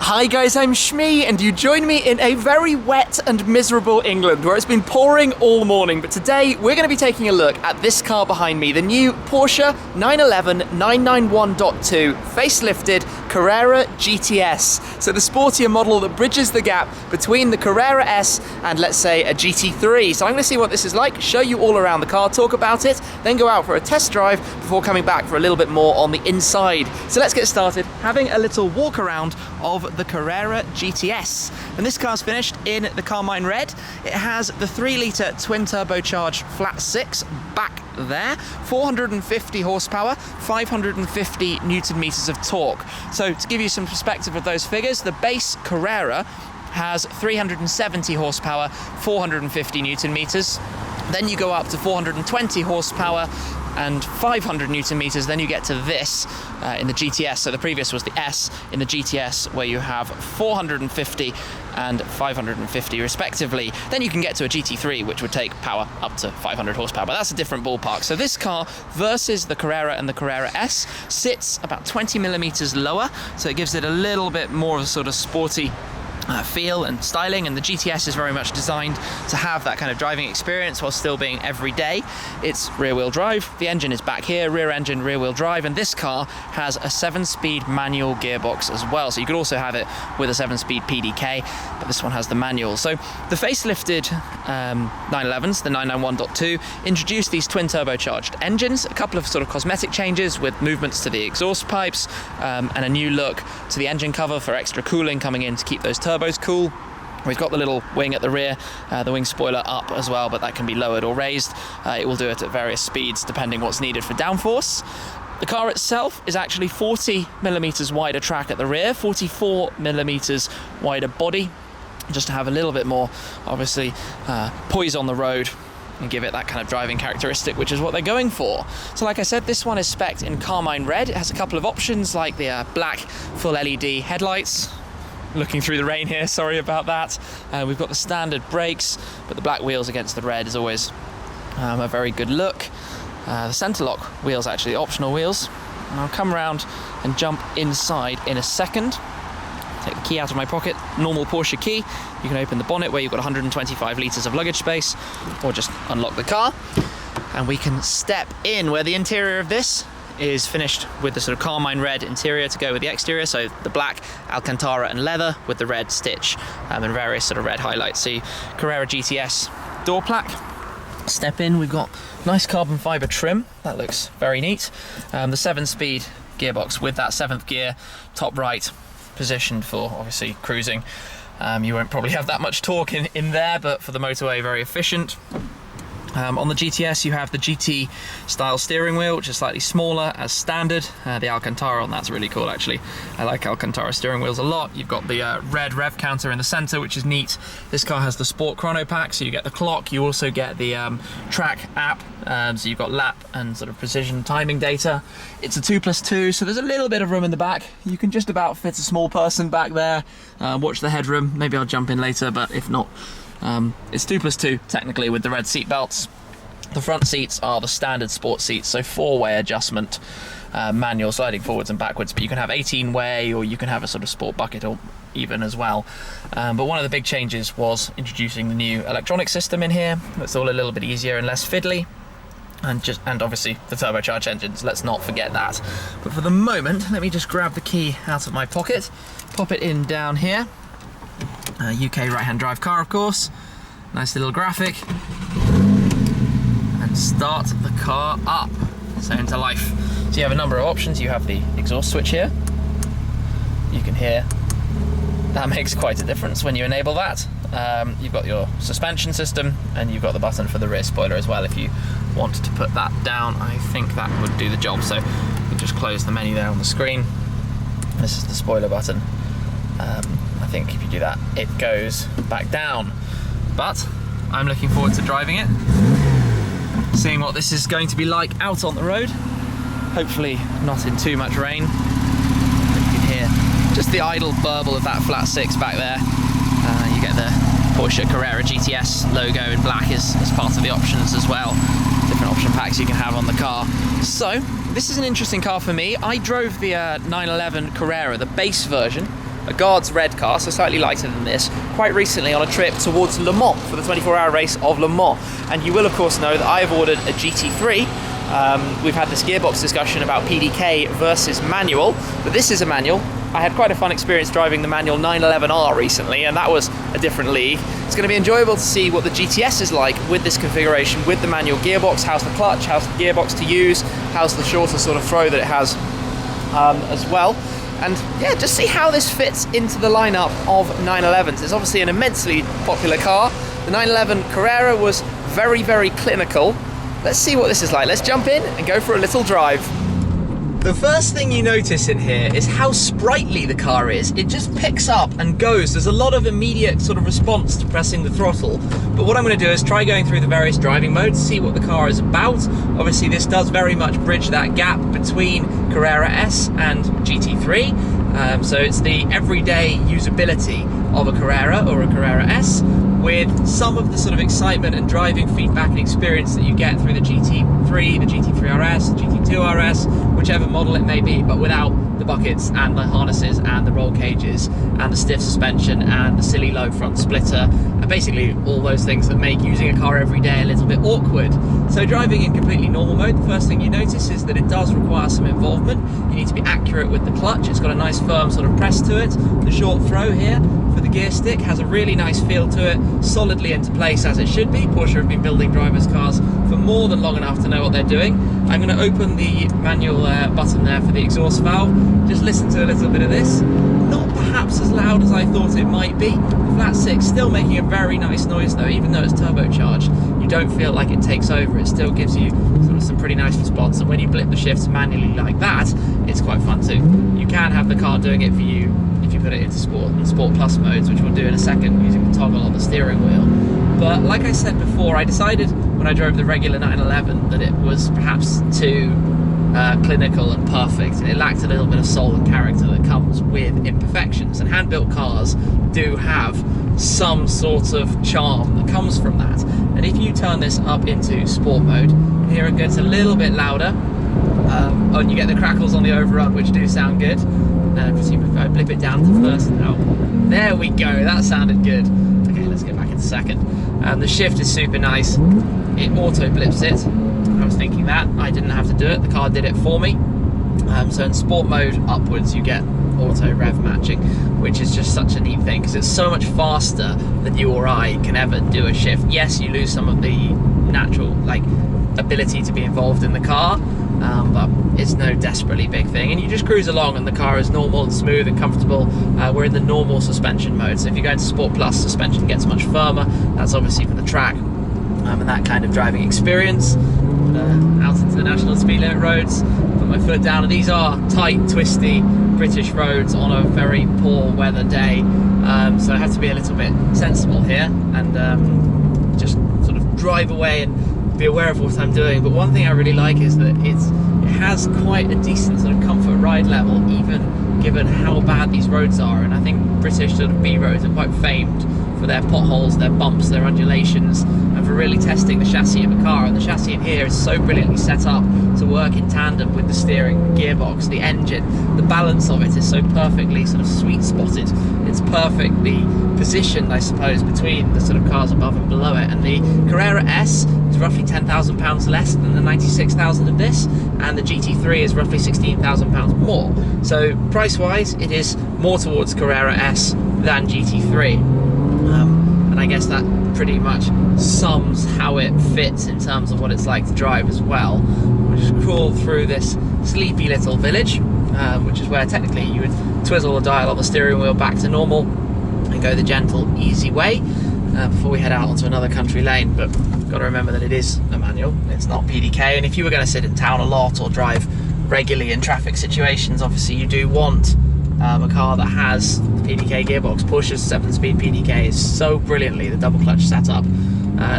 Hi guys, I'm Shmee, and you join me in a very wet and miserable England where it's been pouring all morning. But today we're going to be taking a look at this car behind me, the new Porsche 911 991.2 facelifted Carrera GTS. So the sportier model that bridges the gap between the Carrera S and, let's say, a GT3. So I'm going to see what this is like, show you all around the car, talk about it, then go out for a test drive before coming back for a little bit more on the inside. So let's get started having a little walk around of the Carrera GTS. And this car's finished in the Carmine Red. It has the 3-litre twin turbocharged flat 6 back there, 450 horsepower, 550 newton meters of torque. So to give you some perspective of those figures, the base Carrera has 370 horsepower, 450 newton meters. Then you go up to 420 horsepower and 500 newton meters, then you get to this in the GTS. So the previous was the S in the GTS, where you have 450 and 550 respectively. Then you can get to a GT3, which would take power up to 500 horsepower, but that's a different ballpark. So this car versus the Carrera and the Carrera S sits about 20 millimeters lower, so it gives it a little bit more of a sort of sporty feel and styling, and the GTS is very much designed to have that kind of driving experience while still being everyday. It's rear-wheel drive, the engine is back here, rear engine, rear-wheel drive, and this car has a 7-speed manual gearbox as well. So you could also have it with a 7-speed PDK, but this one has the manual. So the facelifted 911s, the 991.2, introduced these twin turbocharged engines, a couple of sort of cosmetic changes with movements to the exhaust pipes, and a new look to the engine cover for extra cooling coming in to keep those turbos cool. We've got the little wing at the rear, the wing spoiler up as well, but that can be lowered or raised. It will do it at various speeds depending what's needed for downforce. The car itself is actually 40 millimeters wider track at the rear, 44 millimeters wider body, just to have a little bit more, obviously, poise on the road and give it that kind of driving characteristic, which is what they're going for. So like I said, this one is spec'd in Carmine Red. It has a couple of options like the black full LED headlights. Looking through the rain here, sorry about that. We've got the standard brakes, but the black wheels against the red is always a very good look. The centre lock wheels, actually optional wheels. And I'll come around and jump inside in a second. Take the key out of my pocket, normal Porsche key. You can open the bonnet where you've got 125 litres of luggage space, or just unlock the car. And we can step in where the interior of this is finished with the sort of Carmine Red interior to go with the exterior, so the black Alcantara and leather with the red stitch and various sort of red highlights. See Carrera GTS door plaque. Step in, we've got nice carbon fibre trim, that looks very neat. The 7-speed gearbox with that 7th gear, top right, positioned for obviously cruising. You won't probably have that much torque in there, but for the motorway, very efficient. On the GTS you have the GT style steering wheel, which is slightly smaller as standard. The Alcantara on that's really cool actually. I like Alcantara steering wheels a lot. You've got the red rev counter in the center, which is neat. This car has the Sport Chrono Pack, so you get the clock, you also get the track app, so you've got lap and sort of precision timing data. It's a 2+2, so there's a little bit of room in the back. You can just about fit a small person back there. Watch the headroom, maybe I'll jump in later, but if not, it's 2+2 technically with the red seat belts. The front seats are the standard sport seats, so 4-way adjustment, manual sliding forwards and backwards, but you can have 18-way or you can have a sort of sport bucket or even as well. But one of the big changes was introducing the new electronic system in here. It's all a little bit easier and less fiddly. And obviously the turbocharged engines, let's not forget that. But for the moment, let me just grab the key out of my pocket, pop it in down here. UK right-hand drive car, of course. Nice little graphic. And start the car up. So into life. So you have a number of options. You have the exhaust switch here. You can hear that makes quite a difference when you enable that. You've got your suspension system, and you've got the button for the rear spoiler as well if you want to put that down. I think that would do the job. So you just close the menu there on the screen. This is the spoiler button. I think if you do that, it goes back down. But I'm looking forward to driving it, seeing what this is going to be like out on the road. Hopefully not in too much rain. You can hear just the idle burble of that flat 6 back there. You get the Porsche Carrera GTS logo in black as part of the options as well. Different option packs you can have on the car. So this is an interesting car for me. I drove the 911 Carrera, the base version, a Guards red car, so slightly lighter than this, quite recently on a trip towards Le Mans for the 24-hour race of Le Mans. And you will of course know that I have ordered a GT3. We've had this gearbox discussion about PDK versus manual, but this is a manual. I had quite a fun experience driving the manual 911R recently, and that was a different league. It's going to be enjoyable to see what the GTS is like with this configuration, with the manual gearbox. How's the clutch, how's the gearbox to use, how's the shorter sort of throw that it has as well. And yeah, just see how this fits into the lineup of 911s. It's obviously an immensely popular car. The 911 Carrera was very, very clinical. Let's see what this is like. Let's jump in and go for a little drive. The first thing you notice in here is how sprightly the car is. It just picks up and goes. There's a lot of immediate sort of response to pressing the throttle. But what I'm going to do is try going through the various driving modes, see what the car is about. Obviously this does very much bridge that gap between Carrera S and GT3. So it's the everyday usability of a Carrera or a Carrera S, with some of the sort of excitement and driving feedback and experience that you get through the GT3, the GT3 RS, the GT2 RS, whichever model it may be, but without the buckets and the harnesses and the roll cages and the stiff suspension and the silly low front splitter, and basically all those things that make using a car every day a little bit awkward. So driving in completely normal mode, the first thing you notice is that it does require some involvement. You need to be accurate with the clutch. It's got a nice firm sort of press to it. The short throw here for the gear stick has a really nice feel to it, solidly into place as it should be. Porsche have been building drivers' cars for more than long enough to know what they're doing. I'm going to open the manual button there for the exhaust valve. Just listen to a little bit of this. Not perhaps as loud as I thought it might be. The flat six still making a very nice noise though, even though it's turbocharged. You don't feel like it takes over. It still gives you sort of some pretty nice response, and when you blip the shifts manually like that, it's quite fun too. You can have the car doing it for you if you put it into Sport and Sport Plus modes, which we'll do in a second using the toggle on the steering wheel. But like I said before, I decided when I drove the regular 911 that it was perhaps too clinical and perfect, and it lacked a little bit of soul and character that comes with imperfections, and hand-built cars do have some sort of charm that comes from that. And if you turn this up into sport mode, here it gets a little bit louder, and you get the crackles on the overrun, which do sound good. I presume if I blip it down to first now, there we go, that sounded good. Okay, let's get back into second. The shift is super nice. It auto blips it. I was thinking that, I didn't have to do it, the car did it for me. So in sport mode upwards you get auto rev matching, which is just such a neat thing because it's so much faster than you or I can ever do a shift. Yes, you lose some of the natural ability to be involved in the car, but it's no desperately big thing, and you just cruise along and the car is normal and smooth and comfortable. We're in the normal suspension mode, so if you go into Sport Plus, suspension gets much firmer. That's obviously for the track and that kind of driving experience. Out into the national speed limit roads, put my foot down, and these are tight, twisty British roads on a very poor weather day, so I have to be a little bit sensible here and just sort of drive away and be aware of what I'm doing. But one thing I really like is that it has quite a decent sort of comfort ride level, even given how bad these roads are. And I think British sort of B roads are quite famed for their potholes, their bumps, their undulations, and for really testing the chassis of a car. And the chassis in here is so brilliantly set up to work in tandem with the steering, the gearbox, the engine. The balance of it is so perfectly sort of sweet spotted. It's perfectly positioned, I suppose, between the sort of cars above and below it. And the Carrera S is roughly £10,000 less than the 96,000 of this, and the GT3 is roughly £16,000 more. So price-wise, it is more towards Carrera S than GT3. And I guess that pretty much sums how it fits in terms of what it's like to drive as well. We'll just crawl through this sleepy little village, which is where technically you would twizzle the dial on the steering wheel back to normal and go the gentle, easy way before we head out onto another country lane. But you've got to remember that it is a manual, it's not PDK, and if you were going to sit in town a lot or drive regularly in traffic situations, obviously you do want a car that has the PDK gearbox. Porsche's 7-speed PDK is so brilliantly, the double clutch setup,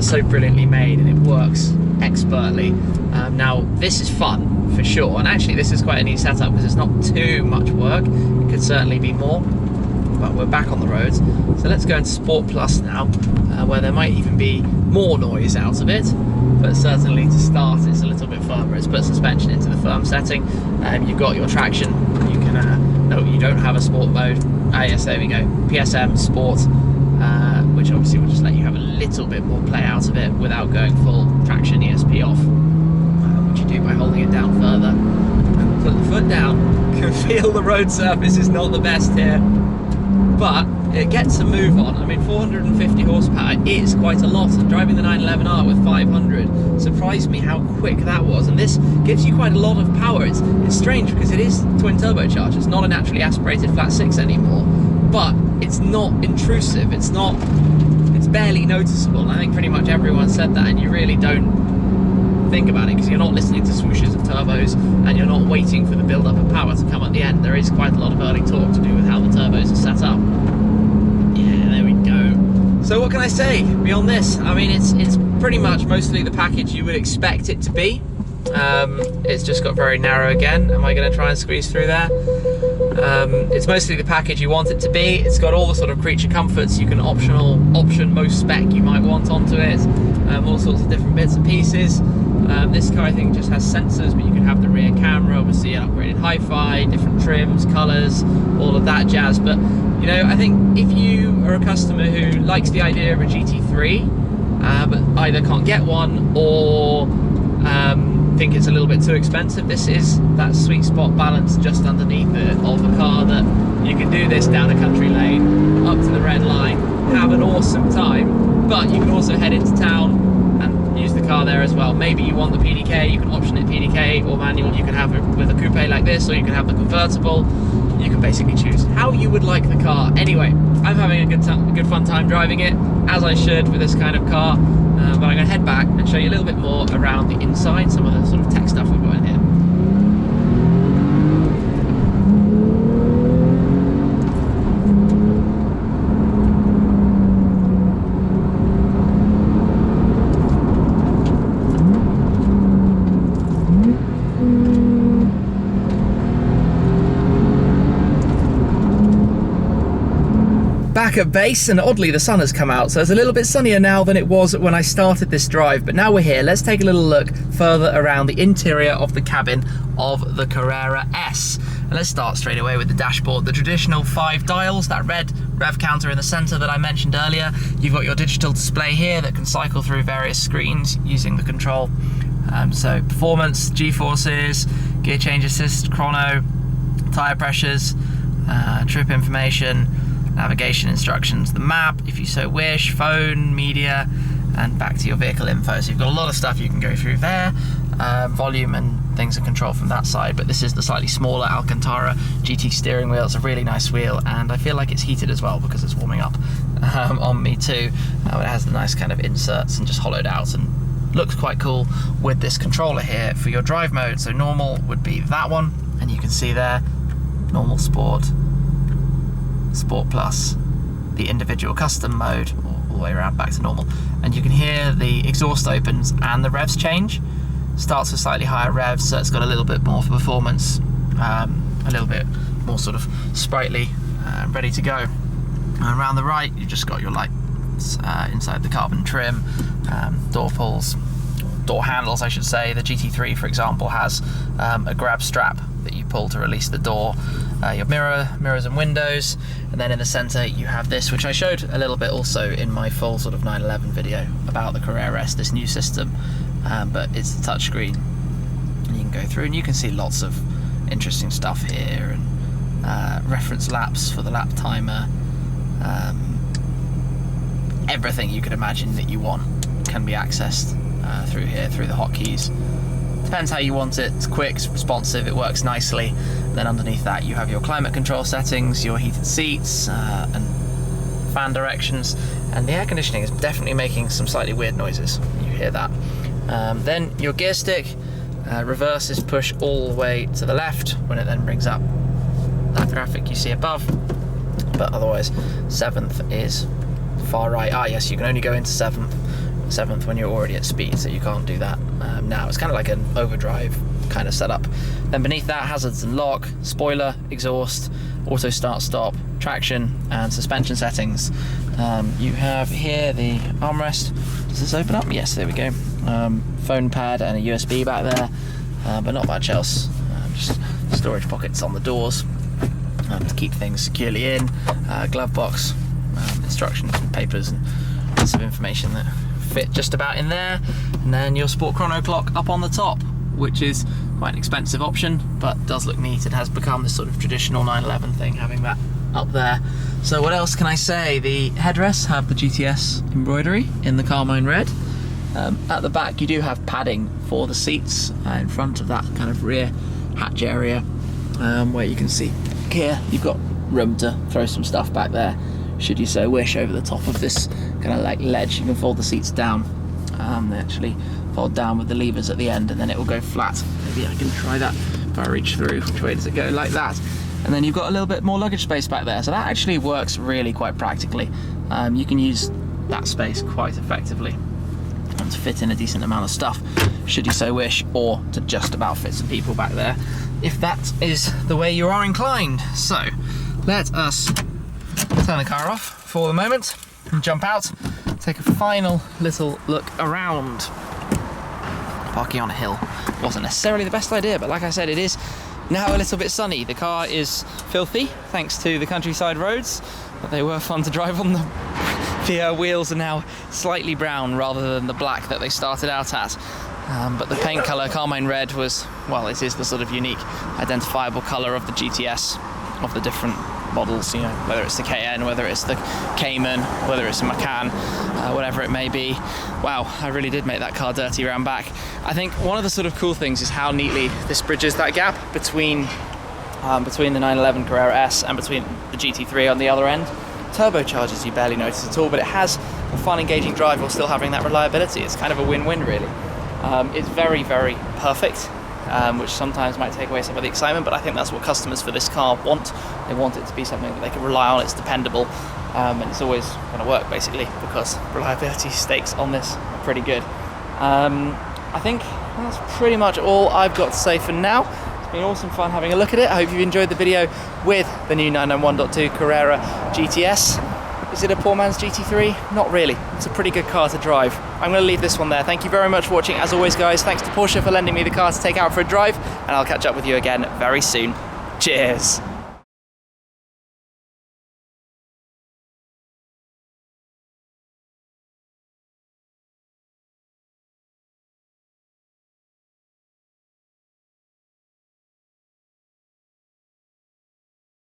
so brilliantly made, and it works expertly. Now this is fun for sure, and actually this is quite a neat setup because it's not too much work. It could certainly be more, but we're back on the roads. So let's go into Sport Plus now, where there might even be more noise out of it. but certainly to start it's a little bit firmer. It's put suspension into the firm setting. You've got your traction. You can, no, you don't have a sport mode. Ah yes, there we go. PSM Sport, which obviously will just let you have a little bit more play out of it without going full traction ESP off, which you do by holding it down further. And put the foot down. You can feel the road surface is not the best here, but it gets a move on. I mean, 450 horsepower is quite a lot, and driving the 911R with 500 surprised me how quick that was. And this gives you quite a lot of power. It's strange because it is twin turbocharged. It's not a naturally aspirated flat six anymore, but it's not intrusive. It's barely noticeable. And I think pretty much everyone said that, and you really don't think about it because you're not listening to swooshes of turbos and you're not waiting for the build-up of power to come at the end. There is quite a lot of early torque to do with how the turbos are set up. Yeah, there we go. So what can I say beyond this? I mean, it's pretty much mostly the package you would expect it to be. It's just got very narrow again. Am I going to try and squeeze through there? It's mostly the package you want it to be. It's got all the sort of creature comforts you can option most spec you might want onto it. All sorts of different bits and pieces. This car I think just has sensors, but you can have the rear camera, obviously an upgraded hi-fi, different trims, colours, all of that jazz. But you know, I think if you are a customer who likes the idea of a GT3, but either can't get one or think it's a little bit too expensive, this is that sweet spot balance just underneath it of a car that you can do this down a country lane, up to the red line, have an awesome time, but you can also head into town and use the car there as well. Maybe you want the PDK, you can option it PDK or manual. You can have it with a coupe like this, or you can have the convertible. You can basically choose how you would like the car. Anyway, I'm having a good fun time driving it, as I should with this kind of car. But I'm going to head back and show you a little bit more around the inside, some of the sort of tech stuff we've got in here. Back at base, and oddly the sun has come out, so it's a little bit sunnier now than it was when I started this drive. But now we're here, let's take a little look further around the interior of the cabin of the Carrera S. And let's start straight away with the dashboard. The traditional 5 dials, that red rev counter in the center that I mentioned earlier. You've got your digital display here that can cycle through various screens using the control. So performance, G-forces, gear change assist, chrono, tire pressures, trip information, navigation instructions, the map if you so wish, phone, media, and back to your vehicle info. So you've got a lot of stuff you can go through there. Volume and things are controlled from that side, but this is the slightly smaller Alcantara GT steering wheel. It's a really nice wheel, and I feel like it's heated as well because it's warming up on me too. It has the nice kind of inserts and just hollowed out, and looks quite cool with this controller here for your drive mode. So normal would be that one, and you can see there, normal, sport, Sport Plus, the individual custom mode, all the way around back to normal. And you can hear the exhaust opens and the revs change. Starts with slightly higher revs, so it's got a little bit more for performance, a little bit more sort of sprightly, ready to go. And around the right, you've just got your lights inside the carbon trim, door pulls, door handles I should say. The GT3 for example has a grab strap that you pull to release the door. Your mirrors and windows, and then in the center you have this, which I showed a little bit also in my full sort of 911 video about the Carrera S, this new system, but it's the touchscreen, and you can go through and you can see lots of interesting stuff here, and reference laps for the lap timer. Everything you could imagine that you want can be accessed through here, through the hotkeys. Depends how you want it. It's quick, it's responsive, it works nicely. Then underneath that you have your climate control settings, your heated seats, and fan directions. And the air conditioning is definitely making some slightly weird noises. You hear that. Then your gear stick, reverse is push all the way to the left when it then brings up that graphic you see above. But otherwise, 7th is far right. Ah yes, you can only go into 7th when you're already at speed, so you can't do that now. It's kind of like an overdrive kind of setup. Then beneath that, hazards and lock, spoiler, exhaust, auto start stop, traction, and suspension settings. You have here the armrest. Does this open up? Yes, there we go. phone pad and a USB back there, but not much else. Just storage pockets on the doors to keep things securely in, glove box, instructions and papers and bits of information that fit just about in there, and then your sport chrono clock up on the top, which is quite an expensive option but does look neat. It has become this sort of traditional 911 thing, having that up there. So what else can I say? The headrests have the GTS embroidery in the carmine red. At the back you do have padding for the seats in front of that kind of rear hatch area, where you can see here you've got room to throw some stuff back there should you so wish. Over the top of this kind of like ledge you can fold the seats down. They actually fold down with the levers at the end, and then it will go flat. Maybe I can try that if I reach through. Which way does it go? Like that. And then you've got a little bit more luggage space back there, so that actually works really quite practically. You can use that space quite effectively and to fit in a decent amount of stuff should you so wish, or to just about fit some people back there if that is the way you are inclined. So let us turn the car off for the moment and jump out, take a final little look around. Parking on a hill wasn't necessarily the best idea, but like I said, it is now a little bit sunny. The car is filthy thanks to the countryside roads, but they were fun to drive on. The wheels are now slightly brown rather than the black that they started out at. But the paint colour, carmine red, was, well, it is the sort of unique identifiable colour of the GTS, of the different models, you know, whether it's the KN, whether it's the Cayman, whether it's a Macan, whatever it may be. Wow, I really did make that car dirty around back. I think one of the sort of cool things is how neatly this bridges that gap between the 911 Carrera S and between the GT3 on the other end. Turbochargers you barely notice at all, but it has a fun, engaging drive while still having that reliability. It's kind of a win-win, really. It's very, very perfect, which sometimes might take away some of the excitement, but I think that's what customers for this car want. They want it to be something that they can rely on, it's dependable, and it's always going to work, basically, because reliability stakes on this are pretty good. I think that's pretty much all I've got to say for now. It's been awesome fun having a look at it. I hope you've enjoyed the video with the new 991.2 Carrera GTS. Is it a poor man's GT3? Not really. It's a pretty good car to drive. I'm going to leave this one there. Thank you very much for watching. As always, guys, thanks to Porsche for lending me the car to take out for a drive, and I'll catch up with you again very soon. Cheers.